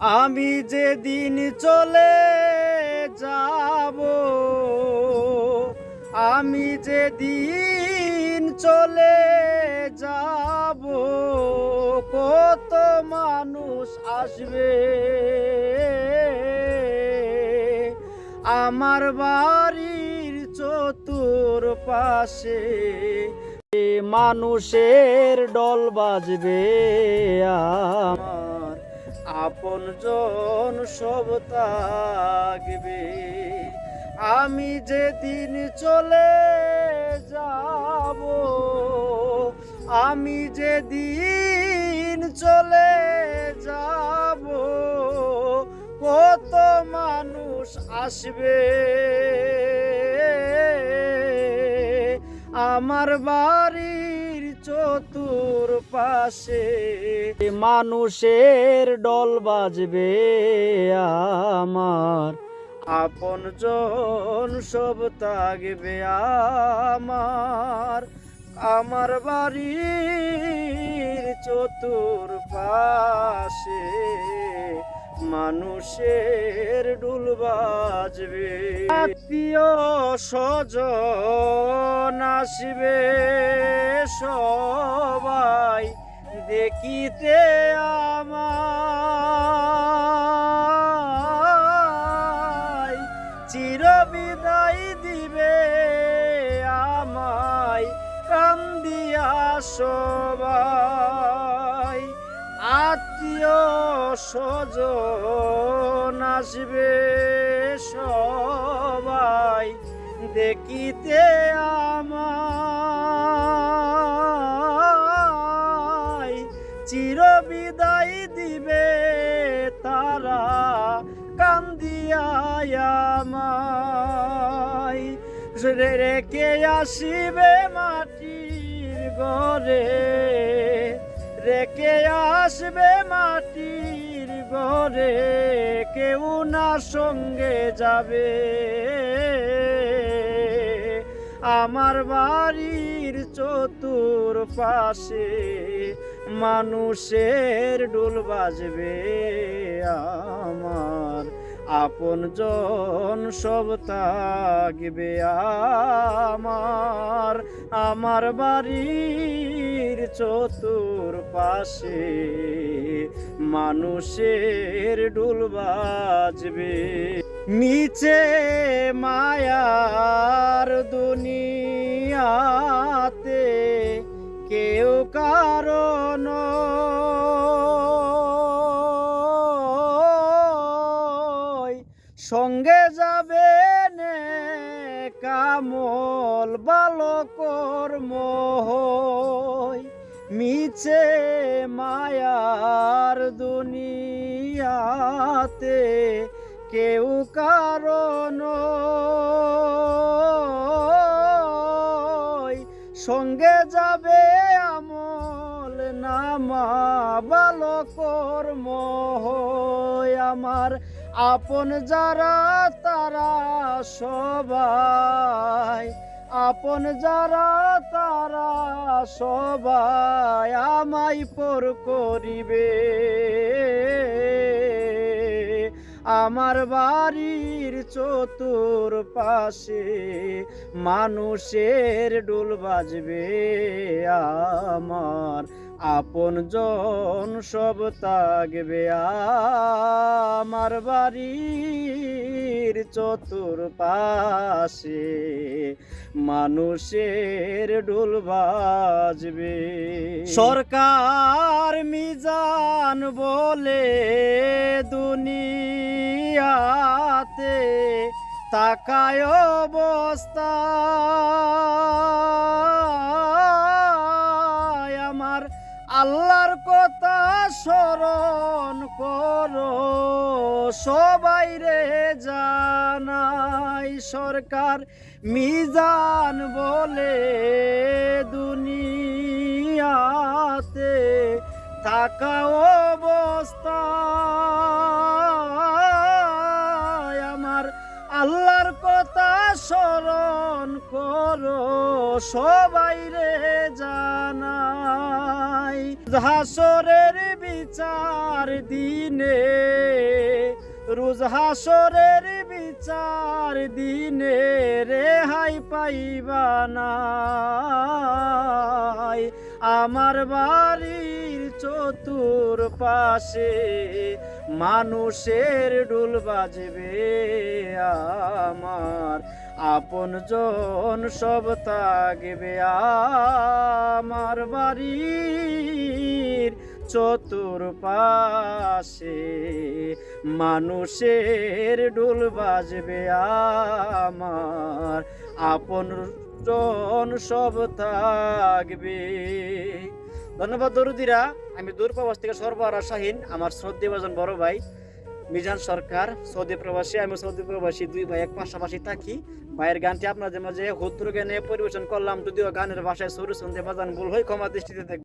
আমি যেদিন চলে যাব, আমি যেদিন চলে যাব, কত মানুষ আসবে আমার বাড়ির চতুর্পাশে, মানুষের ডল বাজবে আমার আপনজন সব থাকবে। আমি যেদিন চলে যাব, আমি যেদিন চলে যাব, কত মানুষ আসবে আমার বাড়ির চতুর্পাশে, মানুষের ডল বাজবে আমার আপনজন সব থাকবে আমার বাড়ির চতুর্পাশে, মানুষের ডুল বাজবে। আত্মীয় স্বজন আসবে সবাই দেখিতে আমায়, চিরবিদায় দিবে আমায় কান্দিয়া সবাই। আত্মীয় স্বজন আসবে সবাই দেখিতে আমায়, চিরবিদায় দিবে তারা কান্দিয়া আমায়। রেখে আসিবে মাটির ঘরে, রেখে আসবে মাটির ঘরে, কেউ না সঙ্গে যাবে আমার বাড়ির চতুর্পাশে, মানুষের ডুল বাজবে আমার আপনজন সব থাকবে আমার বাড়ির চতুর্পাশে, মানুষের ডুল বাজবে। নিচে মায়ার দুনিয়াতে কেউ কারণ সঙ্গে যাবে নে কামল ভালো কর্ম, মিছে মায়ার দুনিয়াতে কেউ কারণ সঙ্গে যাবে আমল নামা ভালো কর্ম। আমার আপন যারা তারা সবাই, আপন যারা তারা সবাই আমায় পর করিবে আমার বাড়ির চতুর্পাশে, মানুষের ডোল বাজবে আমার আপনজন সব থাকবে আমার বাড়ির চতুর্পাশে, মানুষের ডোল বাজবে। সরকার মিজান বলে দুনিয়াতে তাকায় অবস্থা, আমার আল্লাহর কথা স্মরণ করো সবাই রে জানাই। সরকার মিজান বলে দুনিয়াতে থাকা অবস্থা, আমার আল্লাহর কথা স্মরণ করো সবাই রে জানাই। হাসরের বিচার দিনে, রোজ হাসরের বিচার দিনে রেহাই পাইবা না। আমার বাড়ির চতুর পাশে মানুষের ডুল বাজবে, আমার আপন জন সব থাকবে। আমার বাড়ির চতুর পাশে মানুষের ডুল বাজবে, আমার আপন জন সব থাকবে। ধন্যবাদ দরুদিরা। আমি দূর প্রবাস থেকে সর্বহারা শাহিন, আমার শ্রদ্ধেয় একজন বড় ভাই মিজান সরকার সৌদি প্রবাসী, আমি সৌদি প্রবাসী, দুই ভাই এক পাশাপাশি থাকি। ভাইয়ের গানটি আপনাদের মাঝে হুদ্র গানে পরিবেশন করলাম, যদিও গানের ভাষায় সুর শুনতে বাজান ভুল হয়, ক্ষমা দৃষ্টিতে দেখবেন।